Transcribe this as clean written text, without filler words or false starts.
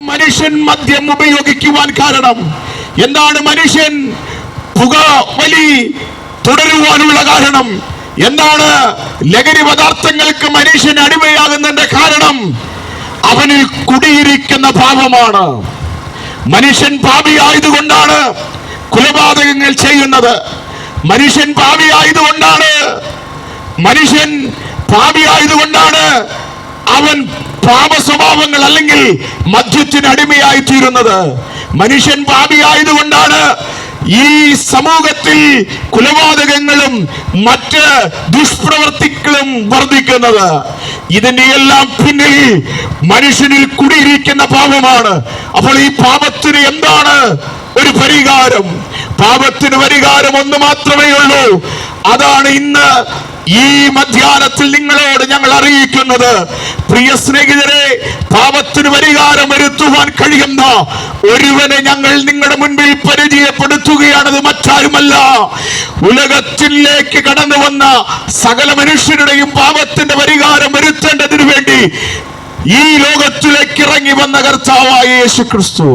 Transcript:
മനുഷ്യൻ മദ്യം ഉപയോഗിക്കുവാൻ കാരണം എന്താണ്? മനുഷ്യൻ പുകവലി തുടരുവാനുള്ള കാരണം എന്താണ്? ലഹരി പദാർത്ഥങ്ങൾക്ക് മനുഷ്യൻ അടിമയാകുന്നതിന്റെ കാരണം അവനിൽ കുടിയിരിക്കുന്ന പാപമാണ്. മനുഷ്യൻ പാപിയായതുകൊണ്ടാണ് കൊലപാതകങ്ങൾ ചെയ്യുന്നത്. മനുഷ്യൻ പാപിയായതുകൊണ്ടാണ് അവൻ പാപ സ്വഭാവങ്ങൾ അല്ലെങ്കിൽ മദ്യത്തിന് അടിമയായി തീരുന്നത്. മനുഷ്യൻ പാപിയായതുകൊണ്ടാണ് ഈ സമൂഹത്തിൽ കൊലപാതകങ്ങളും മറ്റ് ദുഷ്പ്രവർത്തികളും വർദ്ധിക്കുന്നത്. ഇതിന്റെ എല്ലാം പിന്നിൽ മനുഷ്യനിൽ കുടിയിരിക്കുന്ന പാപമാണ്. അപ്പോൾ ഈ പാപത്തിന് എന്താണ് ഒരു പരിഹാരം? പാപത്തിന് പരിഹാരം ഒന്ന് മാത്രമേ ഉള്ളൂ. അതാണ് ഇന്ന് ഈ മധ്യാഹ്നത്തിൽ നിങ്ങളോട് ഞങ്ങൾ അറിയിക്കുന്നത്. പ്രിയ സ്നേഹിതരെ, പാപത്തിന് പരിഹാരം വരുത്തുവാൻ കഴിയുന്ന ഒരുവനെ ഞങ്ങൾ നിങ്ങളുടെ മുൻപിൽ പരിചയപ്പെടുത്തുകയാണത് മറ്റാരുമല്ല, ഉലകത്തിലേക്ക് കടന്നു വന്ന സകല മനുഷ്യരുടെയും പാപത്തിന്റെ പരിഹാരം വരുത്തേണ്ടതിനു വേണ്ടി ഈ ലോകത്തിലേക്ക് ഇറങ്ങി വന്ന കർത്താവായ യേശു ക്രിസ്തു.